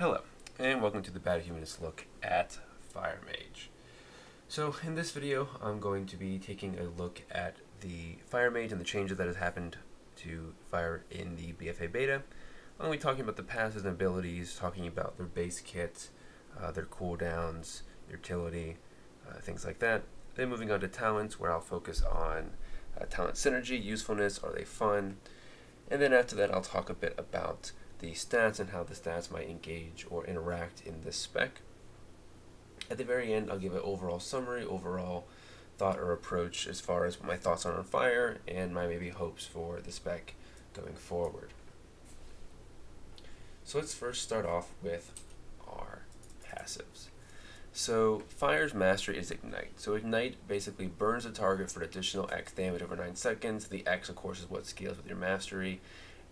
Hello, and welcome to the Badhumanist look at Fire Mage. So in this video, I'm going to be taking a look at the Fire Mage and the changes that has happened to Fire in the BfA beta. I'm going to be talking about the passives and abilities, talking about their base kit, their cooldowns, utility, things like that. Then moving on to talents, where I'll focus on talent synergy, usefulness, are they fun? And then after that, I'll talk a bit about the stats and how the stats might engage or interact in this spec. At the very end, I'll give an overall summary, overall thought or approach as far as what my thoughts are on Fire and my maybe hopes for the spec going forward. So let's first start off with our passives. So Fire's mastery is Ignite. So Ignite basically burns the target for an additional X damage over 9 seconds. The X, of course, is what scales with your mastery.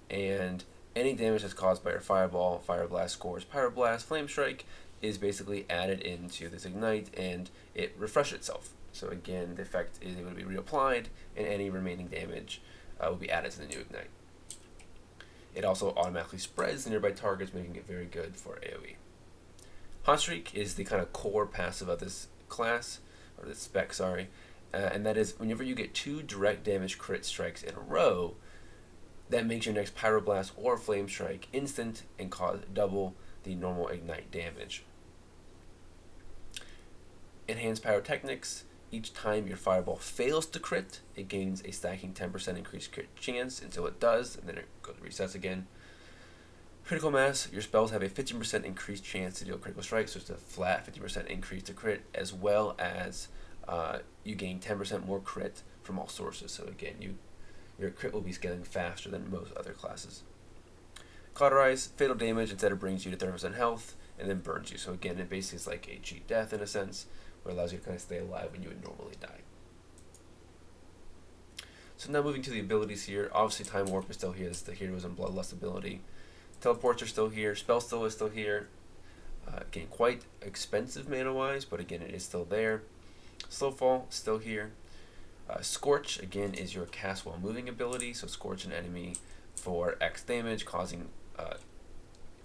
And any damage that's caused by your Fireball, Fire Blast, Scores, Pyroblast, Flame Strike is basically added into this Ignite and it refreshes itself. So again, the effect is able to be reapplied and any remaining damage will be added to the new Ignite. It also automatically spreads to nearby targets, making it very good for AoE. Hot Streak is the kind of core passive of this class, or this spec, sorry, and that is whenever you get 2 direct damage crit strikes in a row, that makes your next Pyroblast or Flame Strike instant and cause double the normal Ignite damage. Enhanced Pyrotechnics. Each time your Fireball fails to crit, it gains a stacking 10% increased crit chance until it does, and then it resets again. Critical Mass. Your spells have a 15% increased chance to deal critical strikes, so it's a flat 50% increase to crit, as well as you gain 10% more crit from all sources. So again, your crit will be scaling faster than most other classes. Cauterize, fatal damage instead of brings you to 30% health and then burns you. So again, it basically is like a cheat death in a sense, where it allows you to kind of stay alive when you would normally die. So now moving to the abilities here. Obviously Time Warp is still here. This is the Heroes and Bloodlust ability. Teleports are still here. Spell Still is still here. Again, quite expensive mana-wise, but again, it is still there. Slowfall, still here. Scorch, again, is your cast while moving ability, so scorch an enemy for X damage, causing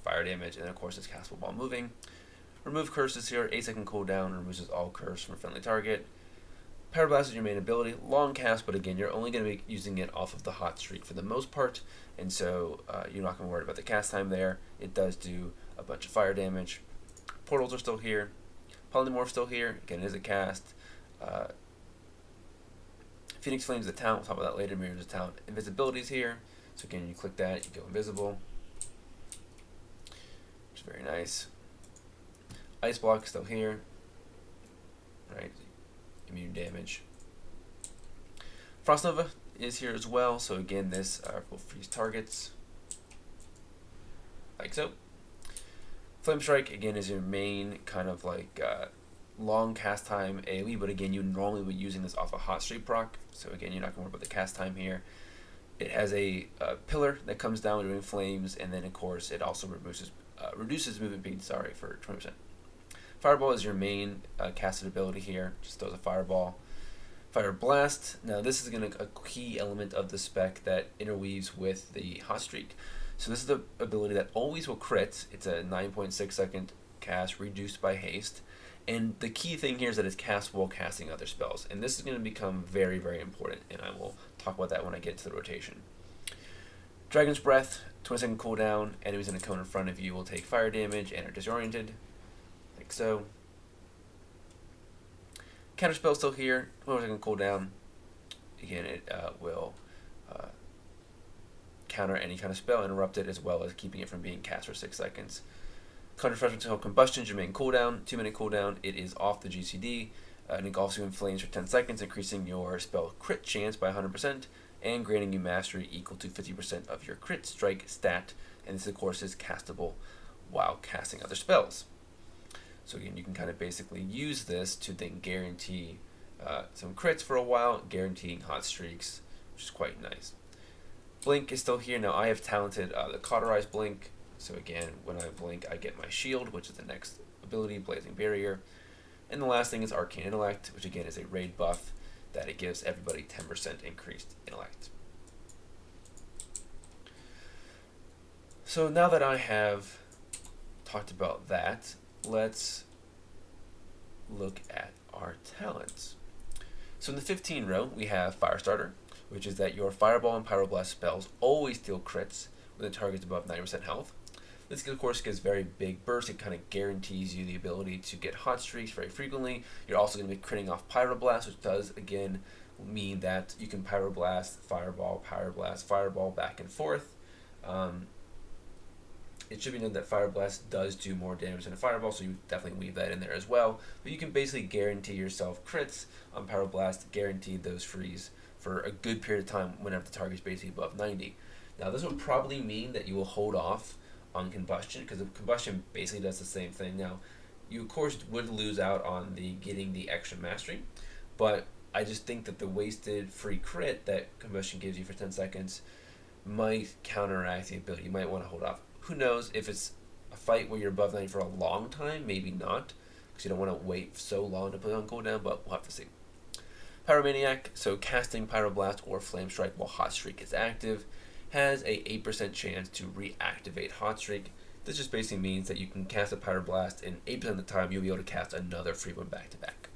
fire damage, and of course it's castable while moving. Remove curses here, 8-second cooldown, removes all curse from a friendly target. Pyroblast is your main ability, long cast, but again, you're only going to be using it off of the hot streak for the most part, and so you're not going to worry about the cast time there. It does do a bunch of fire damage. Portals are still here. Polymorph still here, again, it is a cast. Phoenix Flame is a talent, we'll talk about that later. Mirrors is a talent. Invisibility is here, so again, you click that, you go invisible, which is very nice. Ice Block is still here, right? Immune damage. Frost Nova is here as well, so again, this will freeze targets, like so. Flame Strike, again, is your main kind of like long cast time AoE, but again, you normally would be using this off a hot streak proc, so again, you're not going to worry about the cast time here. It has a pillar that comes down when doing flames, and then of course it also reduces movement speed, for 20%. Fireball is your main casted ability here, just throws a fireball. Fire Blast, now this is a key element of the spec that interweaves with the hot streak. So this is the ability that always will crit. It's a 9.6 second cast reduced by haste. And the key thing here is that it's cast while casting other spells. And this is going to become very, very important, and I will talk about that when I get to the rotation. Dragon's Breath, 20-second cooldown. Enemies in a cone in front of you will take fire damage and are disoriented, like so. Counterspell still here, 20-second cooldown. Again, it will counter any kind of spell, interrupt it, as well as keeping it from being cast for 6 seconds. Controversial Combustion is your main cooldown, 2-minute cooldown. It is off the GCD, and engulfs you in flames for 10 seconds, increasing your spell crit chance by 100%, and granting you mastery equal to 50% of your crit strike stat. And this, of course, is castable while casting other spells. So again, you can kind of basically use this to then guarantee some crits for a while, guaranteeing hot streaks, which is quite nice. Blink is still here. Now I have talented the Cauterize Blink. So again, when I blink, I get my shield, which is the next ability, Blazing Barrier. And the last thing is Arcane Intellect, which again is a raid buff that it gives everybody 10% increased intellect. So now that I have talked about that, let's look at our talents. So in the 15 row, we have Firestarter, which is that your Fireball and Pyroblast spells always deal crits when the target's above 90% health. This, of course, gives very big bursts. It kind of guarantees you the ability to get hot streaks very frequently. You're also going to be critting off Pyroblast, which does, again, mean that you can Pyroblast, Fireball, Pyroblast, Fireball back and forth. It should be noted that Fireblast does do more damage than a Fireball, so you definitely weave that in there as well. But you can basically guarantee yourself crits on Pyroblast, guarantee those frees for a good period of time whenever the target is basically above 90. Now, this would probably mean that you will hold off on Combustion, because Combustion basically does the same thing. Now, you of course would lose out on the getting the extra mastery, but I just think that the wasted free crit that Combustion gives you for 10 seconds might counteract the ability. You might want to hold off. Who knows, if it's a fight where you're above 90 for a long time, maybe not, because you don't want to wait so long to put it on cooldown, but we'll have to see. Pyromaniac, so casting Pyroblast or Flame Strike while Hot Streak is active, has a 8% chance to reactivate Hot Streak. This just basically means that you can cast a Pyroblast, and 8% of the time you'll be able to cast another free one back to back.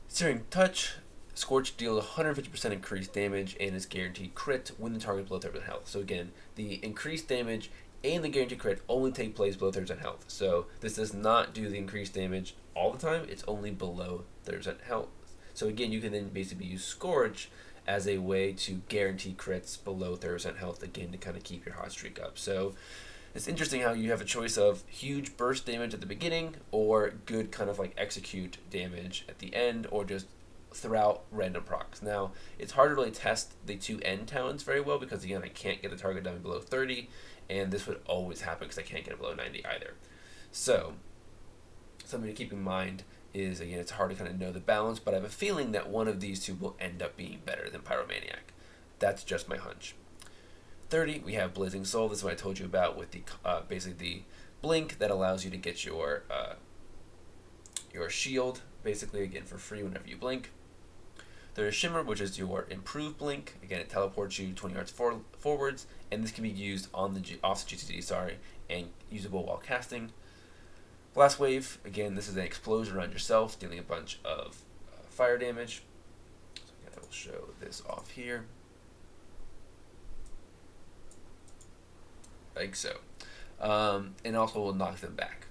Searing Touch, Scorch deals 150% increased damage and is guaranteed crit when the target is below 30% health. So again, the increased damage and the guaranteed crit only take place below 30% health. So this does not do the increased damage all the time, it's only below 30% health. So again, you can then basically use Scourge as a way to guarantee crits below 30% health, again, to kind of keep your hot streak up. So it's interesting how you have a choice of huge burst damage at the beginning, or good kind of like execute damage at the end, or just throughout random procs. Now, it's hard to really test the two end talents very well, because again, I can't get the target down below 30, and this would always happen because I can't get it below 90 either. So, something to keep in mind is, again, it's hard to kind of know the balance, but I have a feeling that one of these two will end up being better than Pyromaniac. That's just my hunch. 30, we have Blazing Soul. This is what I told you about with the basically the blink that allows you to get your shield, basically, again, for free whenever you blink. There's Shimmer, which is your improved blink. Again, it teleports you 20 yards forwards, and this can be used on the off the GCD, and usable while casting. Blast Wave, again, this is an explosion around yourself, dealing a bunch of fire damage. So again, I will show this off here. Like so. And also will knock them back.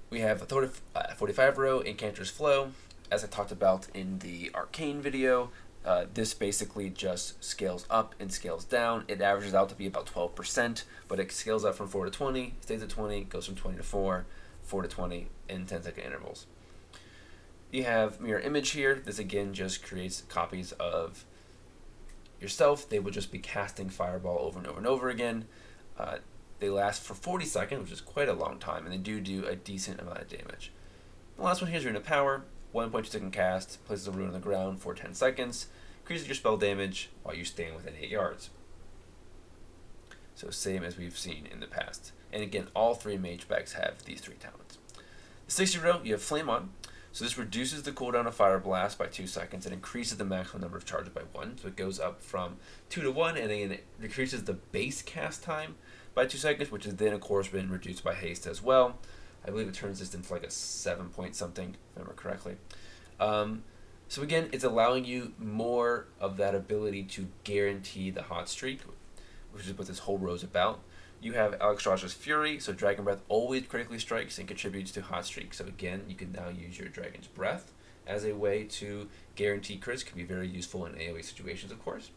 We have a 45 row Incanter's Flow. As I talked about in the Arcane video, this basically just scales up and scales down. It averages out to be about 12%, but it scales up from 4 to 20, stays at 20, goes from 20 to 4, 4 to 20 in 10-second intervals. You have Mirror Image here. This again just creates copies of yourself. They will just be casting Fireball over and over and over again. They last for 40 seconds, which is quite a long time, and they do a decent amount of damage. The last one here is Rune of Power. 1.2 second cast, places a rune on the ground for 10 seconds, increases your spell damage while you stand within 8 yards. So same as we've seen in the past. And again, all three mage specs have these three talents. The 60 row, you have Flame On. So this reduces the cooldown of Fire Blast by 2 seconds and increases the maximum number of charges by 1. So it goes up from 2 to 1, and then it decreases the base cast time by 2 seconds, which is then of course been reduced by haste as well. I believe it turns this into like a 7 point something, if I remember correctly. So again, it's allowing you more of that ability to guarantee the hot streak, which is what this whole row is about. You have Alexstrasza's Fury, so Dragon Breath always critically strikes and contributes to hot streak. So again, you can now use your Dragon's Breath as a way to guarantee crits. Can be very useful in AoE situations, of course.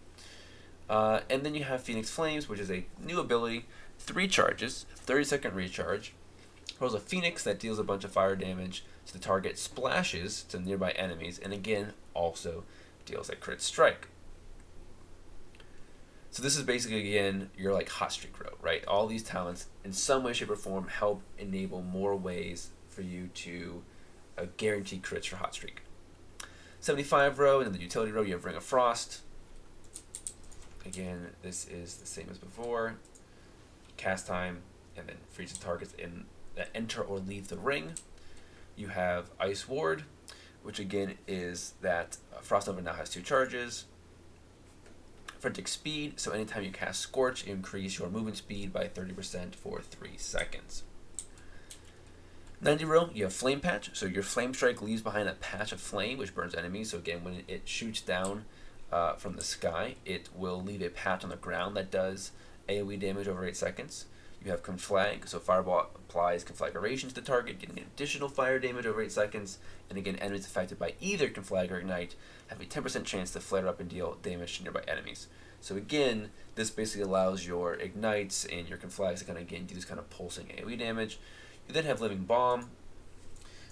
And then you have Phoenix Flames, which is a new ability, 3 charges, 30-second recharge. Rolls a Phoenix that deals a bunch of fire damage to the target, splashes to nearby enemies, and again, also deals a crit strike. So this is basically, again, your like hot streak row, right? All these talents, in some way, shape, or form, help enable more ways for you to guarantee crits for hot streak. 75 row, and then the utility row, you have Ring of Frost. Again, this is the same as before. Cast time, and then freezes targets in that enter or leave the ring. You have Ice Ward, which again is that Frost Nova now has 2 charges. frantic speed, so anytime you cast Scorch, increase your movement speed by 30% for 3 seconds. 90 row, you have Flame Patch, so your Flame Strike leaves behind a patch of flame which burns enemies, so again when it shoots down from the sky, it will leave a patch on the ground that does AoE damage over 8 seconds. You have Conflag, so Fireball applies Conflagration to the target, getting additional fire damage over 8 seconds, and again enemies affected by either Conflag or Ignite have a 10% chance to flare up and deal damage to nearby enemies. So again, this basically allows your Ignites and your Conflags to kind of again do this kind of pulsing AoE damage. You then have Living Bomb.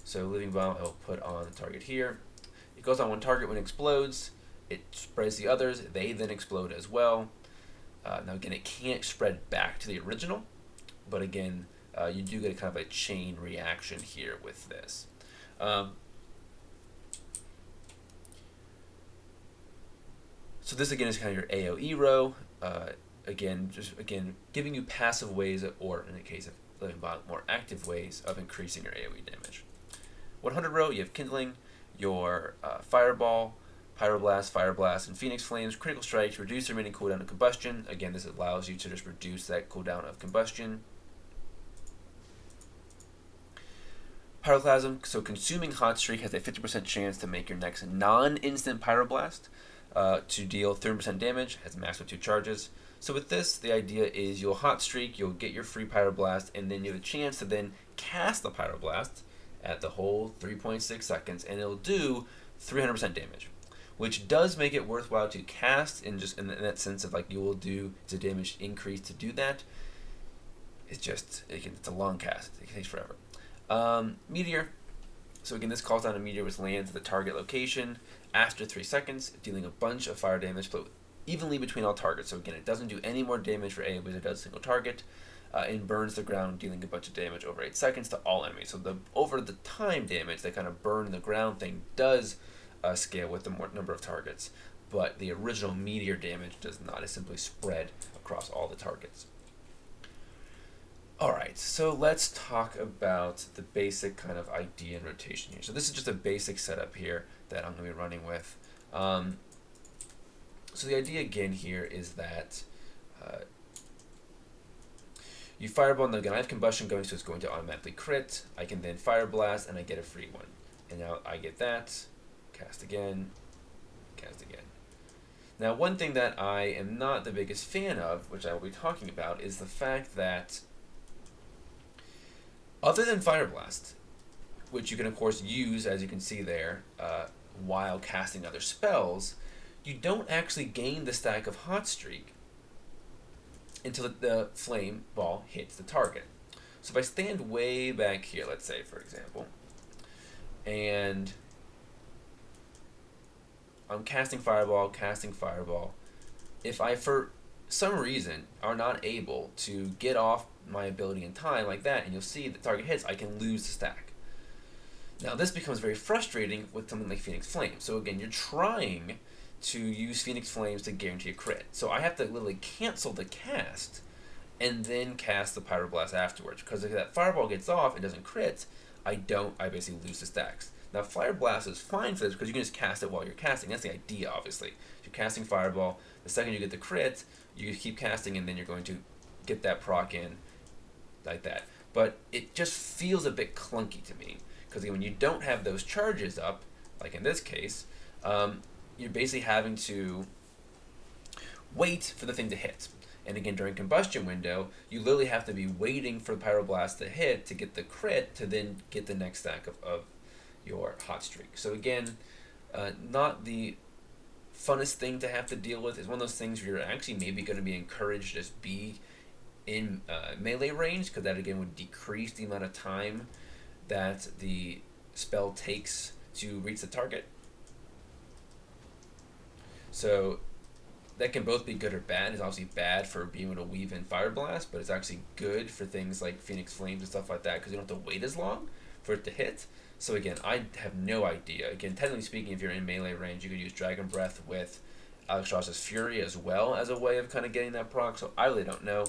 So Living Bomb I will put on the target here. It goes on one target when it explodes. It spreads the others. They then explode as well. Now again, it can't spread back to the original, but again, you do get a kind of a chain reaction here with this. So this again is kind of your AoE row. Again, giving you passive ways, or in the case of Living Bomb, more active ways of increasing your AoE damage. 100 row, you have Kindling, your Fireball, Pyroblast, Fire Blast, and Phoenix Flames. Critical Strikes reduce the remaining cooldown of combustion. Again, this allows you to just reduce that cooldown of combustion. Pyroclasm, so consuming Hot Streak has a 50% chance to make your next non-instant Pyroblast to deal 30% damage, has a max of 2 charges. So with this, the idea is you'll Hot Streak, you'll get your free Pyroblast, and then you have a chance to then cast the Pyroblast at the whole 3.6 seconds, and it'll do 300% damage, which does make it worthwhile to cast in just in that sense of like you will do the damage increase to do that. It's just, it's a long cast, it takes forever. Meteor, so again this calls down a meteor which lands at the target location after 3 seconds, dealing a bunch of fire damage split evenly between all targets. So again, it doesn't do any more damage for AoE as it does a single target, and burns the ground, dealing a bunch of damage over 8 seconds to all enemies. So the over the time damage, that kind of burn the ground thing does scale with the more number of targets, but the original meteor damage does not. It's simply spread across all the targets. Alright, so let's talk about the basic kind of idea and rotation here. So this is just a basic setup here that I'm going to be running with. So the idea again here is that you Fireball, and again I have Combustion going, so it's going to automatically crit. I can then Fire Blast, and I get a free one. And now I get that, cast again, cast again. Now one thing that I am not the biggest fan of, which I will be talking about, is the fact that other than Fire Blast, which you can of course use, as you can see there, while casting other spells, you don't actually gain the stack of Hot Streak until the flame ball hits the target. So if I stand way back here, let's say for example, and I'm casting Fireball, if I for some reason are not able to get off my ability in time like that, and you'll see the target hits, I can lose the stack. Now this becomes very frustrating with something like Phoenix Flames. So again, you're trying to use Phoenix Flames to guarantee a crit. So I have to literally cancel the cast and then cast the Pyroblast afterwards, because if that Fireball gets off and doesn't crit, I basically lose the stacks. Now Fire Blast is fine for this because you can just cast it while you're casting. That's the idea, obviously. If you're casting Fireball, the second you get the crit, you keep casting and then you're going to get that proc in like that. But it just feels a bit clunky to me, because when you don't have those charges up, like in this case, you're basically having to wait for the thing to hit. And again, during Combustion window, you literally have to be waiting for the Pyroblast to hit to get the crit to then get the next stack of your Hot Streak. So again, not the funnest thing to have to deal with. It's one of those things where you're actually maybe going to be encouraged to just be in melee range, because that again would decrease the amount of time that the spell takes to reach the target. So that can both be good or bad. It's obviously bad for being able to weave in Fire Blast, but it's actually good for things like Phoenix Flames and stuff like that, because you don't have to wait as long for it to hit. So again, I have no idea. Again, technically speaking, if you're in melee range, you could use Dragon Breath with Alexstrasza's Fury as well as a way of kind of getting that proc, so I really don't know.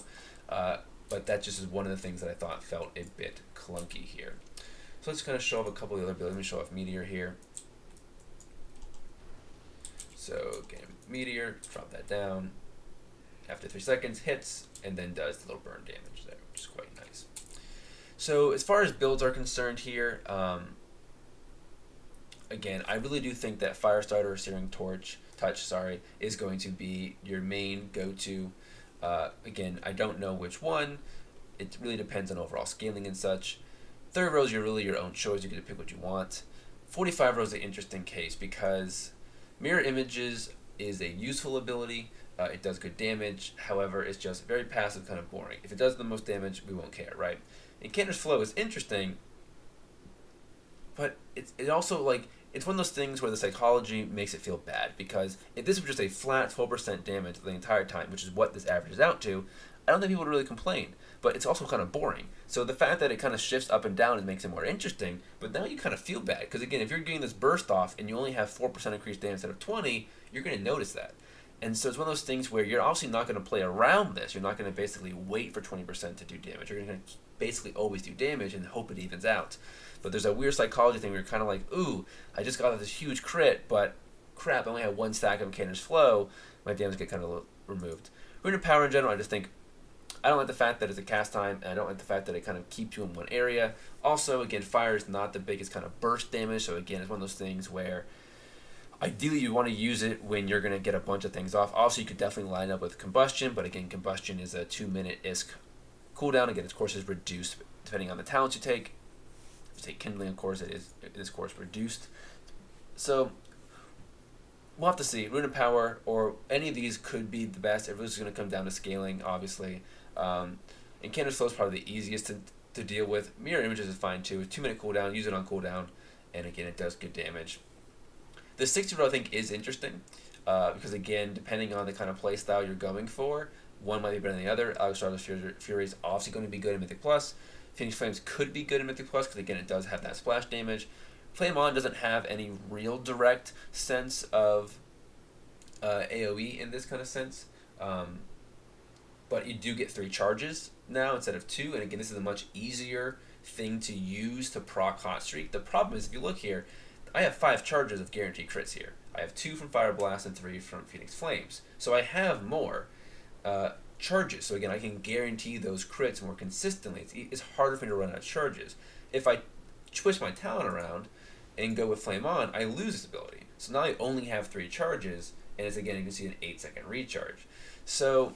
But that just is one of the things that I thought felt a bit clunky here. So let's kind of show off a couple of the other abilities. Let me show off Meteor here. So again, Meteor, drop that down. After 3 seconds, hits, and then does the little burn damage there, which is quite nice. So as far as builds are concerned here, again, I really do think that Firestarter or Searing Touch, is going to be your main go-to. Again, I don't know which one. It really depends on overall scaling and such. Third row is really your own choice. You get to pick what you want. 45 row is an interesting case because Mirror Images is a useful ability. It does good damage. However, it's just very passive, kind of boring. If it does the most damage, we won't care, right? And Cantor's Flow is interesting, but it also, like, it's one of those things where the psychology makes it feel bad, because if this was just a flat 12% damage the entire time, which is what this averages out to, I don't think people would really complain. But it's also kind of boring. So the fact that it kind of shifts up and down makes it more interesting, but now you kind of feel bad, because again, if you're getting this burst off and you only have 4% increased damage instead of 20, you're going to notice that. And so it's one of those things where you're obviously not going to play around this. You're not going to basically wait for 20% to do damage. You're going to basically always do damage and hope it evens out. But there's a weird psychology thing where you're kind of like, ooh, I just got this huge crit, but crap, I only have 1 stack of Cantor's Flow. My damage get kind of removed. Rune of Power in general, I just think, I don't like the fact that it's a cast time, and I don't like the fact that it kind of keeps you in one area. Also, again, fire is not the biggest kind of burst damage, so again, it's one of those things where ideally you want to use it when you're going to get a bunch of things off. Also, you could definitely line up with Combustion, but again, Combustion is a 2-minute ISK cooldown. Again, its course is reduced depending on the talents you take. If you take Kindling, of course, it is course reduced. So we'll have to see. Rune of Power or any of these could be the best. Everything's going to come down to scaling, obviously. And Cantor's Flow is probably the easiest to deal with. Mirror Images is fine too. 2-minute cooldown, use it on cooldown, and again, it does good damage. The 60 row I think is interesting because again, depending on the kind of play style you're going for, one might be better than the other. Alexstrasza's Fury is obviously going to be good in Mythic Plus. Phoenix Flames could be good in Mythic Plus because again, it does have that splash damage. Flame On doesn't have any real direct sense of AoE in this kind of sense. But you do get 3 charges now instead of 2, and again, this is a much easier thing to use to proc Hot Streak. The problem is, if you look here, I have 5 charges of guaranteed crits here. I have 2 from Fire Blast and 3 from Phoenix Flames. So I have more charges. So again, I can guarantee those crits more consistently. It's harder for me to run out of charges. If I twist my talent around and go with Flame On, I lose this ability. So now I only have 3 charges, and it's again, you can see an 8-second recharge. So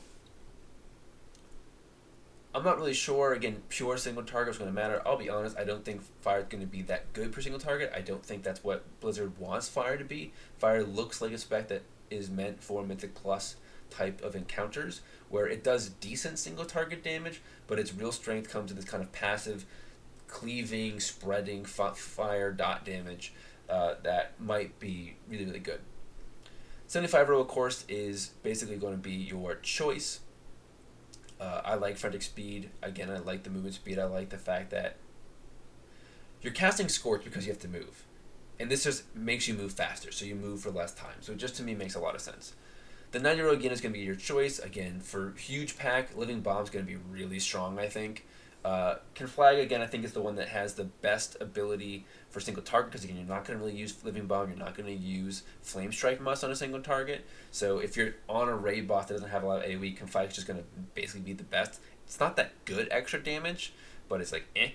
I'm not really sure. Again, pure single target is going to matter. I'll be honest, I don't think Fire is going to be that good per single target. I don't think that's what Blizzard wants Fire to be. Fire looks like a spec that is meant for Mythic Plus type of encounters, where it does decent single target damage, but its real strength comes in this kind of passive, cleaving, spreading fire dot damage that might be really, really good. 75 row, of course, is basically going to be your choice. I like Frantic Speed. Again, I like the movement speed. I like the fact that you're casting Scorch because you have to move. And this just makes you move faster, so you move for less time. So it just, to me, makes a lot of sense. The 90 row, again, is going to be your choice. Again, for huge pack, Living Bomb is going to be really strong, I think. Conflag, again, I think is the one that has the best ability for single target, because again, you're not going to really use Living Bomb, you're not going to use Flame Strike much on a single target. So if you're on a raid boss that doesn't have a lot of AoE, Conflag is just going to basically be the best. It's not that good extra damage, but it's like eh.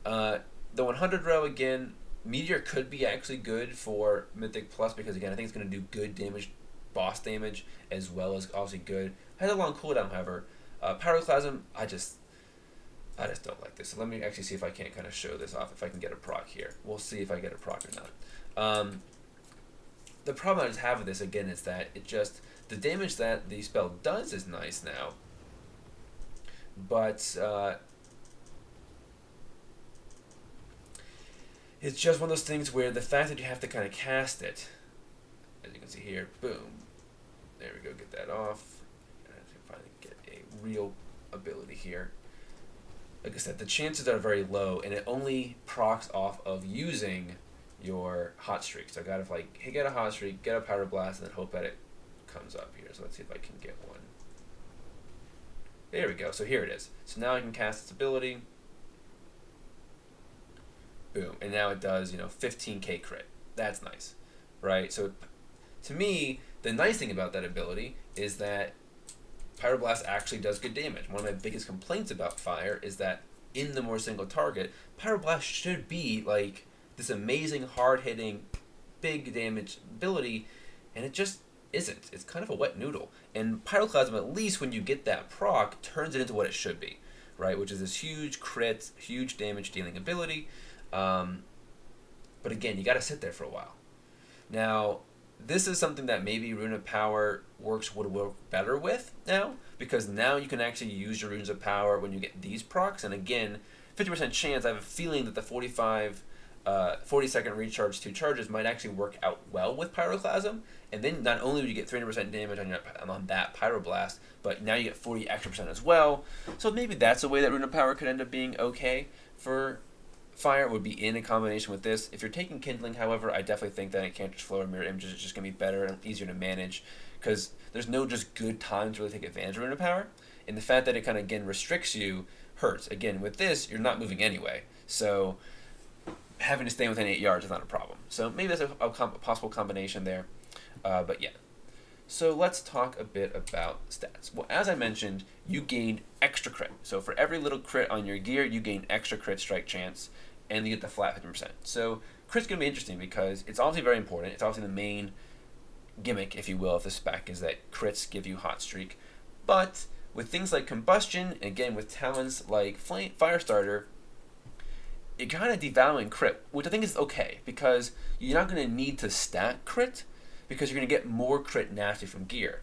The 100 row, again, Meteor could be actually good for Mythic Plus, because again, I think it's going to do good damage, boss damage, as well as obviously good. Has a long cooldown, however. Pyroclasm, I just don't like this. So let me actually see if I can't kind of show this off, if I can get a proc here. We'll see if I get a proc or not. The problem I just have with this, again, is that it just, the damage that the spell does is nice now, but it's just one of those things where the fact that you have to kind of cast it, as you can see here, boom, there we go, get that off. I have to finally get a real ability here. Like I said, the chances are very low, and it only procs off of using your hot streak. So I gotta like, hey, get a hot streak, get a Pyro Blast, and then hope that it comes up here. So let's see if I can get one. There we go. So here it is. So now I can cast its ability. Boom, and now it does 15k crit. That's nice, right? So to me, The nice thing about that ability is that Pyroblast actually does good damage. One of my biggest complaints about Fire is that in the more single target, Pyroblast should be like this amazing, hard-hitting, big damage ability, and it just isn't. It's kind of a wet noodle. And Pyroclasm, at least when you get that proc, turns it into what it should be, right? Which is this huge crit, huge damage dealing ability. But again, you got to sit there for a while. Now, this is something that maybe Rune of Power would work better with now, because now you can actually use your Runes of Power when you get these procs. And again, 50% chance, I have a feeling that the 40-second recharge 2 charges might actually work out well with Pyroclasm, and then not only would you get 300% damage on that Pyroblast, but now you get 40 extra % as well. So maybe that's a way that Rune of Power could end up being okay for Fire, would be in a combination with this. If you're taking Kindling, however, I definitely think that Enchantress Flow or Mirror Images is just going to be better and easier to manage, because there's no just good time to really take advantage of Rune of Power, and the fact that it kind of, again, restricts you hurts. Again, with this, you're not moving anyway, so having to stay within 8 yards is not a problem. So maybe that's a possible combination there. But yeah. So let's talk a bit about stats. Well, as I mentioned, you gained extra crit. So for every little crit on your gear, you gain extra crit strike chance, and you get the flat 50%. So crit's going to be interesting because it's obviously very important. It's obviously the main gimmick, if you will, of the spec, is that crits give you hot streak. But with things like combustion, again with talents like Firestarter, it kind of devaluing crit, which I think is okay, because you're not going to need to stack crit, because you're going to get more crit naturally from gear.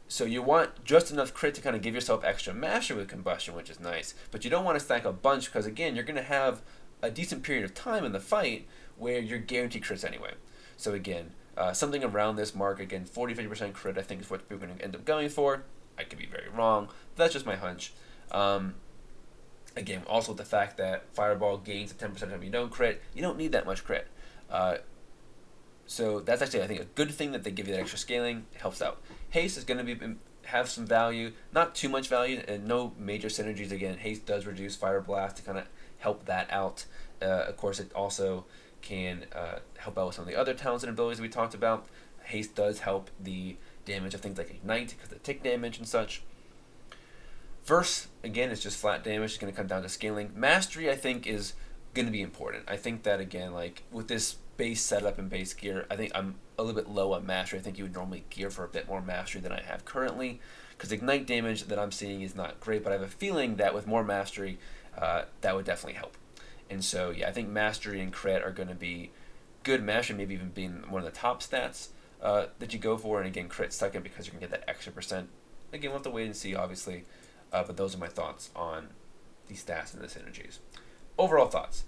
So you want just enough crit to kind of give yourself extra mastery with combustion, which is nice, but you don't want to stack a bunch, because again, you're going to have a decent period of time in the fight where you're guaranteed crits anyway. So again, something around this mark, again, 40-50% crit, I think is what people are going to end up going for. I could be very wrong, but that's just my hunch. Again, also the fact that Fireball gains at 10% every time you don't crit, you don't need that much crit. So that's actually, I think, a good thing that they give you that extra scaling. It helps out. Haste is going to have some value, not too much value, and no major synergies. Again, Haste does reduce Fire Blast to kind of help that out. Of course, it also can help out with some of the other talents and abilities we talked about. Haste does help the damage of things like Ignite, because of the tick damage and such. Verse, again, is just flat damage. It's going to come down to scaling. Mastery, I think, is going to be important. I think that, again, like with this base setup and base gear, I think I'm a little bit low on mastery. I think you would normally gear for a bit more mastery than I have currently, because Ignite damage that I'm seeing is not great, but I have a feeling that with more mastery, that would definitely help. And so, yeah, I think mastery and crit are going to be good. Mastery maybe even being one of the top stats that you go for, and again, crit second, because you can get that extra %. Again, we'll have to wait and see, obviously. But those are my thoughts on the stats and the synergies. Overall thoughts.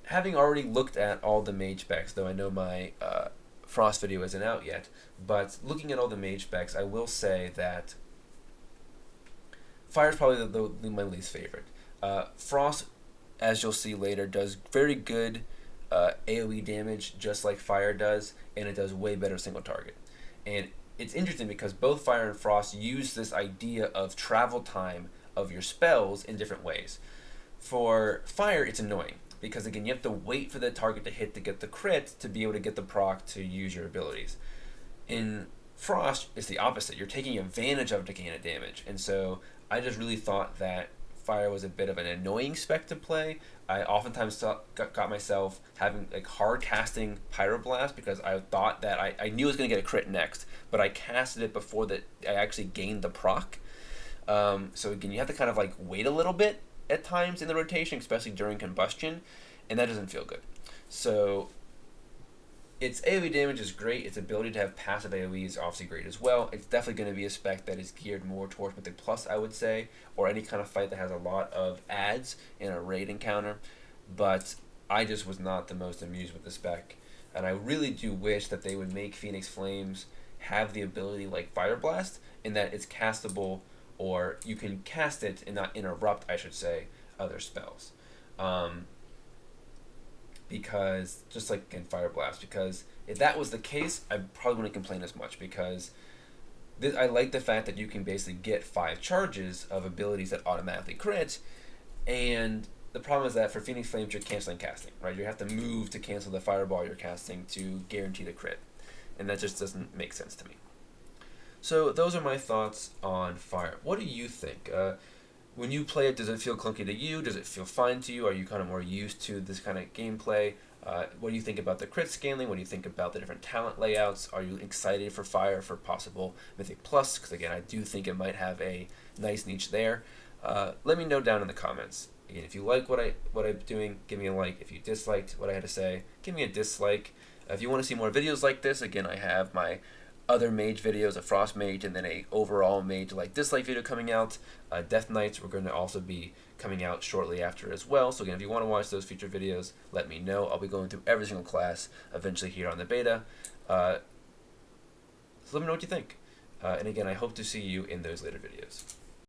Having already looked at all the mage specs, though I know my Frost video isn't out yet, but looking at all the mage specs, I will say that Fire is probably my least favorite. Frost, as you'll see later, does very good AoE damage, just like Fire does, and it does way better single target. And it's interesting because both Fire and Frost use this idea of travel time of your spells in different ways. For Fire, it's annoying, because again, you have to wait for the target to hit to get the crit to be able to get the proc to use your abilities. In Frost, it's the opposite. You're taking advantage of it to gain a damage. And so I just really thought that Fire was a bit of an annoying spec to play. I oftentimes got myself having like hard casting Pyroblast, because I thought that I knew I was going to get a crit next, but I casted it before that I actually gained the proc. So again, you have to kind of like wait a little bit at times in the rotation, especially during combustion, and that doesn't feel good. So its AoE damage is great. Its ability to have passive AoE is obviously great as well. It's definitely going to be a spec that is geared more towards Mythic Plus, I would say, or any kind of fight that has a lot of adds in a raid encounter. But I just was not the most amused with the spec, and I really do wish that they would make Phoenix Flames have the ability like Fire Blast, in that it's castable, or you can cast it and not interrupt, I should say, other spells. Because, just like in Fire Blast, because if that was the case, I probably wouldn't complain as much, because I like the fact that you can basically get 5 charges of abilities that automatically crit, and the problem is that for Phoenix Flames, you're canceling casting, right? You have to move to cancel the Fireball you're casting to guarantee the crit. and that just doesn't make sense to me. So those are my thoughts on Fire. What do you think? When you play it, does it feel clunky to you? Does it feel fine to you? Are you kind of more used to this kind of gameplay? What do you think about the crit scaling? What do you think about the different talent layouts? Are you excited for Fire for possible Mythic Plus? Because again, I do think it might have a nice niche there. Let me know down in the comments. Again, if you like what I'm doing, give me a like. If you disliked what I had to say, give me a dislike. If you want to see more videos like this, again, I have my other mage videos, a frost mage, and then a overall mage like dislike video coming out. Death Knights, we're going to also be coming out shortly after as well. So again, if you want to watch those future videos, let me know. I'll be going through every single class eventually here on the beta. So let me know what you think. And again, I hope to see you in those later videos.